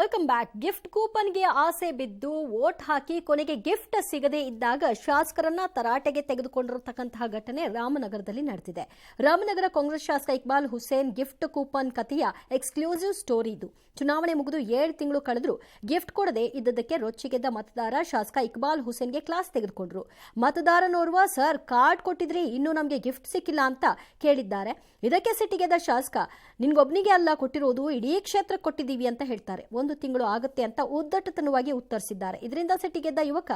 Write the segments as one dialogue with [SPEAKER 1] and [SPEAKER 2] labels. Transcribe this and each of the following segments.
[SPEAKER 1] Welcome back. Gift ಕೂಪನ್ಗೆ ಆಸೆ ಬಿದ್ದು vote ಹಾಕಿ ಕೊನೆಗೆ ಗಿಫ್ಟ್ ಸಿಗದೇ ಇದ್ದಾಗ ಶಾಸಕರನ್ನ ತರಾಟೆಗೆ ತೆಗೆದುಕೊಂಡಿರತಕ್ಕಂತಹ ಘಟನೆ ರಾಮನಗರದಲ್ಲಿ ನಡೆದಿದೆ. ರಾಮನಗರ ಕಾಂಗ್ರೆಸ್ ಶಾಸಕ ಇಕ್ಬಾಲ್ ಹುಸೇನ್ ಗಿಫ್ಟ್ ಕೂಪನ್ ಕಥೆಯ ಎಕ್ಸ್ಕ್ಲೂಸಿವ್ ಸ್ಟೋರಿ ಇದು. ಚುನಾವಣೆ ಮುಗಿದು 7 ತಿಂಗಳು ಕಳೆದರೂ ಗಿಫ್ಟ್ ಕೊಡದೆ ಇದ್ದದಕ್ಕೆ ರೊಚ್ಚಿಗೆದ್ದ ಮತದಾರ ಶಾಸಕ ಇಕ್ಬಾಲ್ ಹುಸೇನ್ಗೆ ಕ್ಲಾಸ್ ತೆಗೆದುಕೊಂಡ್ರು. ಮತದಾರನೋರ್ವ ಸರ್ ಕಾರ್ಡ್ ಕೊಟ್ಟಿದ್ರಿ, ಇನ್ನೂ ನಮಗೆ ಗಿಫ್ಟ್ ಸಿಕ್ಕಿಲ್ಲ ಅಂತ ಕೇಳಿದ್ದಾರೆ. ಇದಕ್ಕೆ ಸಿಟ್ಟಿಗೆದ್ದ ಶಾಸಕ, ನಿನ್ಗೊಬ್ನಿಗೆ ಅಲ್ಲ ಕೊಟ್ಟಿರೋದು, ಇಡೀ ಕ್ಷೇತ್ರಕ್ಕೆ ಕೊಟ್ಟಿದ್ದೀವಿ ಅಂತ ಹೇಳ್ತಾರೆ. 1 ತಿಂಗಳು ಆಗುತ್ತೆ ಅಂತ ಉದ್ದಟತನವಾಗಿ ಉತ್ತರಿಸಿದ್ದಾರೆ. ಇದರಿಂದ ಸಿಟ್ಟಿಗೆದ್ದ ಯುವಕ,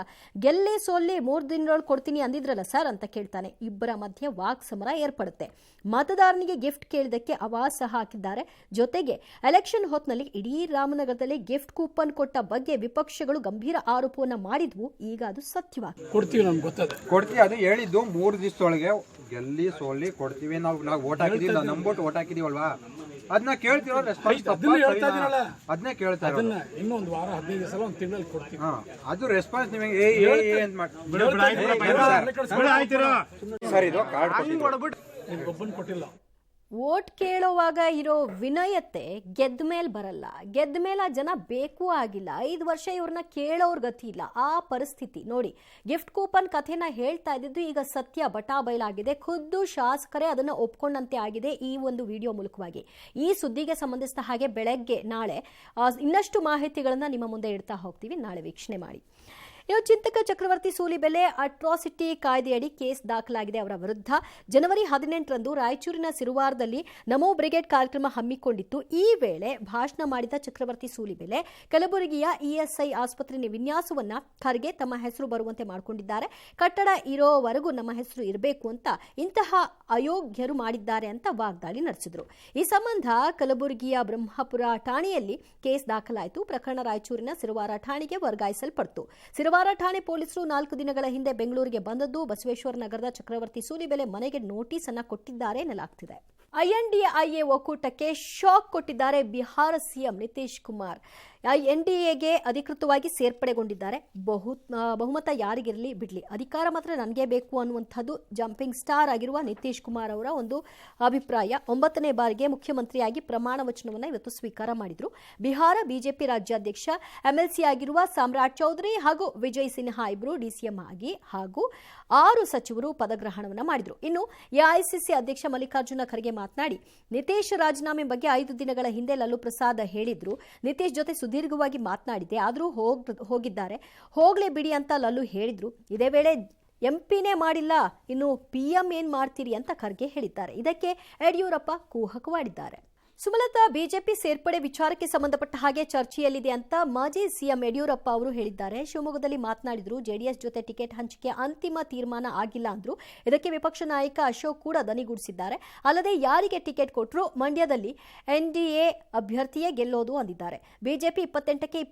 [SPEAKER 1] ಗೆಲ್ಲಿ ಸೋಲ್ಲಿ 3 ದಿನದೊಳಗೆ ಕೊಡ್ತೀನಿ ಅಂದಿದ್ರಲ್ಲ ಸರ್ ಅಂತ ಕೇಳ್ತಾನೆ. ಇಬ್ಬರ ಮಧ್ಯೆ ವಾಕ್ ಸಮರ ಏರ್ಪಡುತ್ತೆ. ಮತದಾರನಿಗೆ ಗಿಫ್ಟ್ ಕೇಳಿದಕ್ಕೆ ಅವಾಸ ಹಾಕಿದ್ದಾರೆ. ಜೊತೆಗೆ ಎಲೆಕ್ಷನ್ ಹೊತ್ನಲ್ಲಿ ಇಡೀ ರಾಮನಗರದಲ್ಲಿ ಗಿಫ್ಟ್ ಕೂಪನ್ ಕೊಟ್ಟ ಬಗ್ಗೆ ವಿಪಕ್ಷಗಳು ಗಂಭೀರ ಆರೋಪವನ್ನ ಮಾಡಿದ್ವು. ಈಗ ಅದು ಸತ್ಯವಾಗಿದೆ.
[SPEAKER 2] ಕೊಡ್ತೀವಿ ಅದು ಹೇಳಿದ್ದು 3 ದಿವಸದೊಳಗೆ ಗೆಲ್ಲಿ ಸೋಲಿ ಕೊಡ್ತೀವಿ. ನಾವು ವೋಟ್ ಹಾಕಿದೀವಿ, ನಾವು ನಂಬೋಟ್ ವೋಟ್ ಹಾಕಿದೀವಲ್ವಾ, ಅದನ್ನ ಕೇಳ್ತಿರೋ ರೆಸ್ಪಾನ್ಸ್ ಅದನ್ನೇ ಕೇಳ್ತಾ ಇರೋದು.
[SPEAKER 3] ಇನ್ನೊಂದು ವಾರ 15 ದಿವಸ ಒಂದು ತಿಂಗಳಲ್ಲಿ ಕೊಡ್ತೀವಿ.
[SPEAKER 2] ಅದು ರೆಸ್ಪಾನ್ಸ್ ನಿಮಗೆ ಸರ್ ಇದು ಕಾರ್ಡ್
[SPEAKER 3] ಒಬ್ಬನ್ ಕೊಟ್ಟಿಲ್ಲ.
[SPEAKER 1] ವೋಟ್ ಕೇಳುವಾಗ ಇರೋ ವಿನಯತೆ ಗೆದ್ದ ಮೇಲೆ ಬರಲ್ಲ. ಗೆದ್ದ ಮೇಲೆ ಆ ಜನ ಬೇಕು ಆಗಿಲ್ಲ. 5 ವರ್ಷ ಇವ್ರನ್ನ ಕೇಳೋರ್ ಗತಿ ಇಲ್ಲ. ಆ ಪರಿಸ್ಥಿತಿ ನೋಡಿ. ಗಿಫ್ಟ್ ಕೂಪನ್ ಕಥೆನ ಹೇಳ್ತಾ ಇದ್ದಿದ್ದು ಈಗ ಸತ್ಯ ಬಟಾ ಬಯಲಾಗಿದೆ. ಖುದ್ದು ಶಾಸಕರೇ ಅದನ್ನು ಒಪ್ಕೊಂಡಂತೆ ಆಗಿದೆ ಈ ಒಂದು ವಿಡಿಯೋ ಮೂಲಕವಾಗಿ. ಈ ಸುದ್ದಿಗೆ ಸಂಬಂಧಿಸಿದ ಹಾಗೆ ಬೆಳಗ್ಗೆ ನಾಳೆ ಇನ್ನಷ್ಟು ಮಾಹಿತಿಗಳನ್ನ ನಿಮ್ಮ ಮುಂದೆ ಇಡ್ತಾ ಹೋಗ್ತೀವಿ. ನಾಳೆ ವೀಕ್ಷಣೆ ಮಾಡಿ. ಇನ್ನು ಚಿಂತಕ ಚಕ್ರವರ್ತಿ ಸೂಲಿಬೆಲೆ ಅಟ್ರಾಸಿಟಿ ಕಾಯ್ದೆಯಡಿ ಕೇಸ್ ದಾಖಲಾಗಿದೆ ಅವರ ವಿರುದ್ಧ. ಜನವರಿ 18ರಂದು ರಾಯಚೂರಿನ ಸಿರುವಾರದಲ್ಲಿ ನಮೋ ಬ್ರಿಗೇಡ್ ಕಾರ್ಯಕ್ರಮ ಹಮ್ಮಿಕೊಂಡಿತ್ತು. ಈ ವೇಳೆ ಭಾಷಣ ಮಾಡಿದ ಚಕ್ರವರ್ತಿ ಸೂಲಿಬೆಲೆ ಕಲಬುರಗಿಯ ಇಎಸ್ಐ ಆಸ್ಪತ್ರೆ ವಿನ್ಯಾಸವನ್ನ ಖರ್ಗೆ ತಮ್ಮ ಹೆಸರು ಬರುವಂತೆ ಮಾಡಿಕೊಂಡಿದ್ದಾರೆ. ಕಟ್ಟಡ ಇರೋವರೆಗೂ ನಮ್ಮ ಹೆಸರು ಇರಬೇಕು ಅಂತ ಇಂತಹ ಅಯೋಗ್ಯರು ಮಾಡಿದ್ದಾರೆ ಅಂತ ವಾಗ್ದಾಳಿ ನಡೆಸಿದ್ರು. ಈ ಸಂಬಂಧ ಕಲಬುರಗಿಯ ಬ್ರಹ್ಮಪುರ ಠಾಣೆಯಲ್ಲಿ ಕೇಸ್ ದಾಖಲಾಯಿತು. ಪ್ರಕರಣ ರಾಯಚೂರಿನ ಸಿರುವಾರ ಠಾಣೆಗೆ ವರ್ಗಾಯಿಸಲ್ಪಟ್ಟಿತು. ಸಿರುವಾರ ಠಾಣೆ ಪೊಲೀಸರು 4 ದಿನಗಳ ಹಿಂದೆ ಬೆಂಗಳೂರಿಗೆ ಬಂದದ್ದು. ಬಸವೇಶ್ವರ ನಗರದ ಚಕ್ರವರ್ತಿ ಸೂಲಿಬೆಲೆ ಮನೆಗೆ ನೋಟಿಸ್ ಅನ್ನ ಕೊಟ್ಟಿದ್ದಾರೆ ಎನ್ನಲಾಗ್ತಿದೆ. INDIA ಒಕ್ಕೂಟಕ್ಕೆ ಶಾಕ್ ಕೊಟ್ಟಿದ್ದಾರೆ ಬಿಹಾರ ಸಿಎಂ ನಿತೀಶ್ ಕುಮಾರ್. NDAಗೆ ಅಧಿಕೃತವಾಗಿ ಸೇರ್ಪಡೆಗೊಂಡಿದ್ದಾರೆ. ಬಹುಮತ ಯಾರಿಗಿರಲಿ ಬಿಡ್ಲಿ, ಅಧಿಕಾರ ಮಾತ್ರ ನನಗೆ ಬೇಕು ಅನ್ನುವಂಥದ್ದು ಜಂಪಿಂಗ್ ಸ್ಟಾರ್ ಆಗಿರುವ ನಿತೀಶ್ ಕುಮಾರ್ ಅವರ ಒಂದು ಅಭಿಪ್ರಾಯ. 9ನೇ ಬಾರಿಗೆ ಮುಖ್ಯಮಂತ್ರಿಯಾಗಿ ಪ್ರಮಾಣ ವಚನವನ್ನು ಇವತ್ತು ಸ್ವೀಕಾರ ಮಾಡಿದ್ರು. ಬಿಹಾರ ಬಿಜೆಪಿ ರಾಜ್ಯಾಧ್ಯಕ್ಷ MLC ಆಗಿರುವ ಸಾಮ್ರಾಟ್ ಚೌಧರಿ ಹಾಗೂ ವಿಜಯ್ ಸಿನ್ಹಾ ಇಬ್ಬರು DCM ಆಗಿ ಹಾಗೂ 6 ಸಚಿವರು ಪದಗ್ರಹಣವನ್ನು ಮಾಡಿದ್ರು. ಇನ್ನು AICC ಅಧ್ಯಕ್ಷ ಮಲ್ಲಿಕಾರ್ಜುನ ಖರ್ಗೆ ಮಾತನಾಡಿ, ನಿತೀಶ್ ರಾಜೀನಾಮೆ ಬಗ್ಗೆ 5 ದಿನಗಳ ಹಿಂದೆ ಲಲ್ಲು ಪ್ರಸಾದ್ ಹೇಳಿದ್ರು. ನಿತೀಶ್ ಜೊತೆ ಸುದೀರ್ಘವಾಗಿ ಮಾತನಾಡಿದೆ, ಆದರೂ ಹೋಗಿದ್ದಾರೆ, ಹೋಗ್ಲೇ ಬಿಡಿ ಅಂತ ಲಲ್ಲು ಹೇಳಿದ್ರು. ಇದೇ ವೇಳೆ ಎಂಪಿನೇ ಮಾಡಿಲ್ಲ, ಇನ್ನು PM ಏನ್ ಮಾಡ್ತೀರಿ ಅಂತ ಖರ್ಗೆ ಹೇಳಿದ್ದಾರೆ. ಇದಕ್ಕೆ ಯಡಿಯೂರಪ್ಪ ಕುಹಕವಾಡಿದ್ದಾರೆ. ಸುಮಲತಾ ಬಿಜೆಪಿ ಸೇರ್ಪಡೆ ವಿಚಾರಕ್ಕೆ ಸಂಬಂಧಪಟ್ಟ ಹಾಗೆ ಚರ್ಚೆಯಲ್ಲಿದೆ ಅಂತ ಮಾಜಿ ಸಿಎಂ ಯಡಿಯೂರಪ್ಪ ಅವರು ಹೇಳಿದ್ದಾರೆ. ಶಿವಮೊಗ್ಗದಲ್ಲಿ ಮಾತನಾಡಿದ್ರು. JDS ಜೊತೆ ಟಿಕೆಟ್ ಹಂಚಿಕೆ ಅಂತಿಮ ತೀರ್ಮಾನ ಆಗಿಲ್ಲ ಅಂದ್ರು. ಇದಕ್ಕೆ ವಿಪಕ್ಷ ನಾಯಕ ಅಶೋಕ್ ಕೂಡ ದನಿಗೂಡಿಸಿದ್ದಾರೆ. ಅಲ್ಲದೆ ಯಾರಿಗೆ ಟಿಕೆಟ್ ಕೊಟ್ಟರು ಮಂಡ್ಯದಲ್ಲಿ NDA ಅಭ್ಯರ್ಥಿಯೇ ಗೆಲ್ಲೋದು ಅಂದಿದ್ದಾರೆ. ಬಿಜೆಪಿ 28ಕ್ಕೆ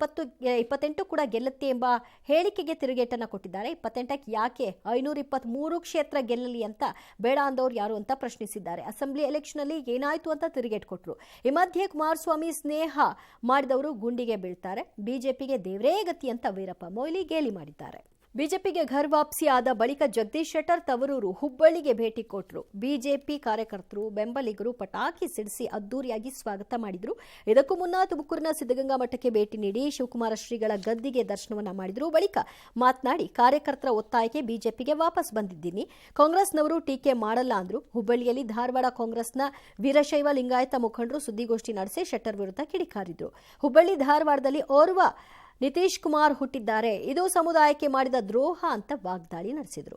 [SPEAKER 1] 28 ಕೂಡ ಗೆಲ್ಲುತ್ತೆ ಎಂಬ ಹೇಳಿಕೆಗೆ ತಿರುಗೇಟನ್ನ ಕೊಟ್ಟಿದ್ದಾರೆ. 28ಕ್ಕೆ ಯಾಕೆ 523 ಕ್ಷೇತ್ರ ಗೆಲ್ಲಲಿ ಅಂತ ಬೇಡ ಅಂದವರು ಯಾರು ಅಂತ ಪ್ರಶ್ನಿಸಿದ್ದಾರೆ. ಅಸೆಂಬ್ಲಿ ಎಲೆಕ್ಷನ್ ಅಲ್ಲಿ ಏನಾಯ್ತು ಅಂತ ತಿರುಗೇಟ್ ಕೊಟ್ಟರು. ಈ ಮಧ್ಯೆ ಕುಮಾರಸ್ವಾಮಿ ಸ್ನೇಹ ಮಾಡಿದವರು ಗುಂಡಿಗೆ ಬೀಳ್ತಾರೆ, ಬಿಜೆಪಿಗೆ ದೇವರೇ ಗತಿ ಅಂತ ವೀರಪ್ಪ ಮೊಯ್ಲಿ ಗೇಲಿ ಮಾಡಿದ್ದಾರೆ. ಬಿಜೆಪಿಗೆ ಘರ್ ವಾಪಸಿ ಆದ ಬಳಿಕ ಜಗದೀಶ್ ಶೆಟ್ಟರ್ ತವರೂರು ಹುಬ್ಬಳ್ಳಿಗೆ ಭೇಟಿ ಕೊಟ್ಟರು. ಬಿಜೆಪಿ ಕಾರ್ಯಕರ್ತರು ಬೆಂಬಲಿಗರು ಪಟಾಕಿ ಸಿಡಿಸಿ ಅದ್ದೂರಿಯಾಗಿ ಸ್ವಾಗತ ಮಾಡಿದ್ರು. ಇದಕ್ಕೂ ಮುನ್ನ ತುಮಕೂರಿನ ಸಿದ್ದಗಂಗಾ ಮಠಕ್ಕೆ ಭೇಟಿ ನೀಡಿ ಶಿವಕುಮಾರ ಶ್ರೀಗಳ ಗದ್ದಿಗೆ ದರ್ಶನವನ್ನ ಮಾಡಿದ್ರು. ಬಳಿಕ ಮಾತನಾಡಿ, ಕಾರ್ಯಕರ್ತರ ಒತ್ತಾಯಕ್ಕೆ ಬಿಜೆಪಿಗೆ ವಾಪಸ್ ಬಂದಿದ್ದೀನಿ, ಕಾಂಗ್ರೆಸ್ನವರು ಟೀಕೆ ಮಾಡಲ್ಲ ಅಂದ್ರು. ಹುಬ್ಬಳ್ಳಿಯಲ್ಲಿ ಧಾರವಾಡ ಕಾಂಗ್ರೆಸ್ನ ವೀರಶೈವ ಲಿಂಗಾಯತ ಮುಖಂಡರು ಸುದ್ದಿಗೋಷ್ಠಿ ನಡೆಸಿ ಶೆಟ್ಟರ್ ವಿರುದ್ಧ ಕಿಡಿಕಾರಿದ್ರು. ಹುಬ್ಬಳ್ಳಿ ಧಾರವಾಡದಲ್ಲಿ ಓರ್ವ ನಿತೀಶ್ ಕುಮಾರ್ ಹುಟ್ಟಿದ್ದಾರೆ, ಇದು ಸಮುದಾಯಕ್ಕೆ ಮಾಡಿದ ದ್ರೋಹ ಅಂತ ವಾಗ್ದಾಳಿ ನಡೆಸಿದರು.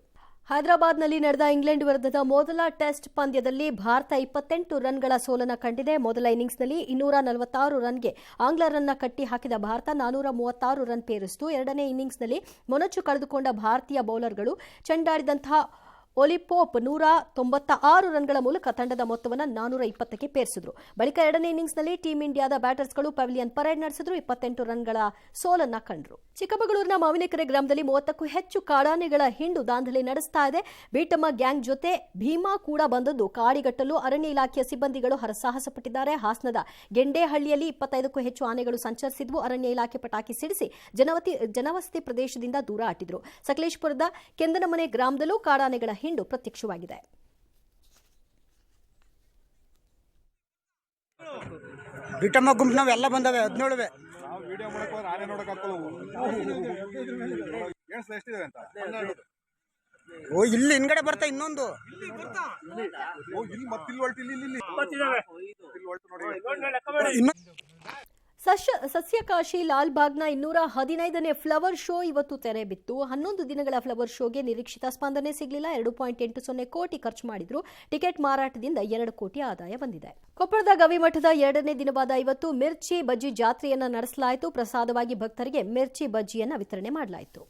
[SPEAKER 1] ಹೈದರಾಬಾದ್ನಲ್ಲಿ ನಡೆದ ಇಂಗ್ಲೆಂಡ್ ವಿರುದ್ಧದ ಮೊದಲ ಟೆಸ್ಟ್ ಪಂದ್ಯದಲ್ಲಿ ಭಾರತ 28 ರನ್ಗಳ ಸೋಲನ್ನು ಕಂಡಿದೆ. ಮೊದಲ ಇನ್ನಿಂಗ್ಸ್ನಲ್ಲಿ 246 ರನ್ಗೆ ಆಂಗ್ಲರನ್ನ ಕಟ್ಟಿ ಹಾಕಿದ ಭಾರತ 436 ರನ್ ಪೇರಿಸಿತು. ಎರಡನೇ ಇನ್ನಿಂಗ್ಸ್ನಲ್ಲಿ ಮೊನಚು ಕಳೆದುಕೊಂಡ ಭಾರತೀಯ ಬೌಲರ್ಗಳು ಚೆಂಡಾಡಿದಂತಹ ಒಲಿಪೋಪ್ 196 ರನ್ಗಳ ಮೂಲಕ ತಂಡದ ಮೊತ್ತವನ್ನು 420ಕ್ಕೆ ಪೇರಿಸಿದ್ರು. ಬಳಿಕ ಎರಡನೇ ಇನ್ನಿಂಗ್ಸ್ನಲ್ಲಿ ಟೀಂ ಇಂಡಿಯಾದ ಬ್ಯಾಟರ್ಸ್ಗಳು ಪವಿಲಿಯನ್ ಪರೇಡ್ ನಡೆಸಿದ್ರು. 28 ರನ್ಗಳ ಸೋಲನ್ನ ಕಂಡ್ರು. ಚಿಕ್ಕಮಗಳೂರಿನ ಮಾವಿನಕೆರೆ ಗ್ರಾಮದಲ್ಲಿ 30ಕ್ಕೂ ಹೆಚ್ಚು ಕಾಡಾನೆಗಳ ಹಿಂಡು ದಾಂಧಲೆ ನಡೆಸ್ತಾ ಇದೆ. ಬೀಟಮ್ಮ ಗ್ಯಾಂಗ್ ಜೊತೆ ಭೀಮಾ ಕೂಡ ಬಂದದ್ದು ಕಾಡಿಗಟ್ಟಲು ಅರಣ್ಯ ಇಲಾಖೆಯ ಸಿಬ್ಬಂದಿಗಳು ಹರಸಾಹಸ ಪಟ್ಟಿದ್ದಾರೆ. ಹಾಸನದ ಗೆಂಡೇಹಳ್ಳಿಯಲ್ಲಿ 25ಕ್ಕೂ ಹೆಚ್ಚು ಆನೆಗಳು ಸಂಚರಿಸಿದ್ವು. ಅರಣ್ಯ ಇಲಾಖೆ ಪಟಾಕಿ ಸಿಡಿಸಿ ಜನವಸತಿ ಪ್ರದೇಶದಿಂದ ದೂರ ಅಟ್ಟಿದ್ರು. ಸಕಲೇಶಪುರದ ಕೆಂದನಮನೆ ಗ್ರಾಮದಲ್ಲೂ ಕಾಡಾನೆಗಳ ಹಿಂಡು ಪ್ರತ್ಯಕ್ಷವಾಗಿದೆ.
[SPEAKER 4] ಬಿಟಮ್ಮ ಗುಂಪು ನಾವೆಲ್ಲ ಬಂದವೆ 17 ವಿಡಿಯೋ ಮಾಡಕ್ ಹೋದ್ರೆ ಆನೆ ನೋಡಕ್ ಹಾಕಲ್ಲ ಎಷ್ಟಿದೆ ಅಂತ
[SPEAKER 5] ಓ ಇಲ್ಲಿ ಹಿಂದ್ಗಡೆ ಬರ್ತಾ ಇನ್ನೊಂದು
[SPEAKER 4] ಓ ಇಲ್ಲಿ ಮತ್ತಿಲ್ಲಿ ಹೊಲ್ಟು ಇಲ್ಲಿ
[SPEAKER 1] ಸಸ್ಯಕಾಶಿ ಲಾಲ್ಬಾಗ್ನ 215ನೇ ಫ್ಲವರ್ ಶೋ ಇವತ್ತು ತೆರೆ ಬಿತ್ತು. 11 ದಿನಗಳ ಫ್ಲವರ್ ಶೋಗೆ ನಿರೀಕ್ಷಿತ ಸ್ಪಂದನೆ ಸಿಗಲಿಲ್ಲ. 2.80 ಕೋಟಿ ಖರ್ಚು ಮಾಡಿದ್ರು. ಟಿಕೆಟ್ ಮಾರಾಟದಿಂದ 2 ಕೋಟಿ ಆದಾಯ ಬಂದಿದೆ. ಕೊಪ್ಪಳದ ಗವಿಮಠದ 2ನೇ ದಿನವಾದ ಇವತ್ತು ಮಿರ್ಚಿ ಬಜ್ಜಿ ಜಾತ್ರೆಯನ್ನ ನಡೆಸಲಾಯಿತು. ಪ್ರಸಾದವಾಗಿ ಭಕ್ತರಿಗೆ ಮಿರ್ಚಿ ಬಜ್ಜಿಯನ್ನ ವಿತರಣೆ ಮಾಡಲಾಯಿತು.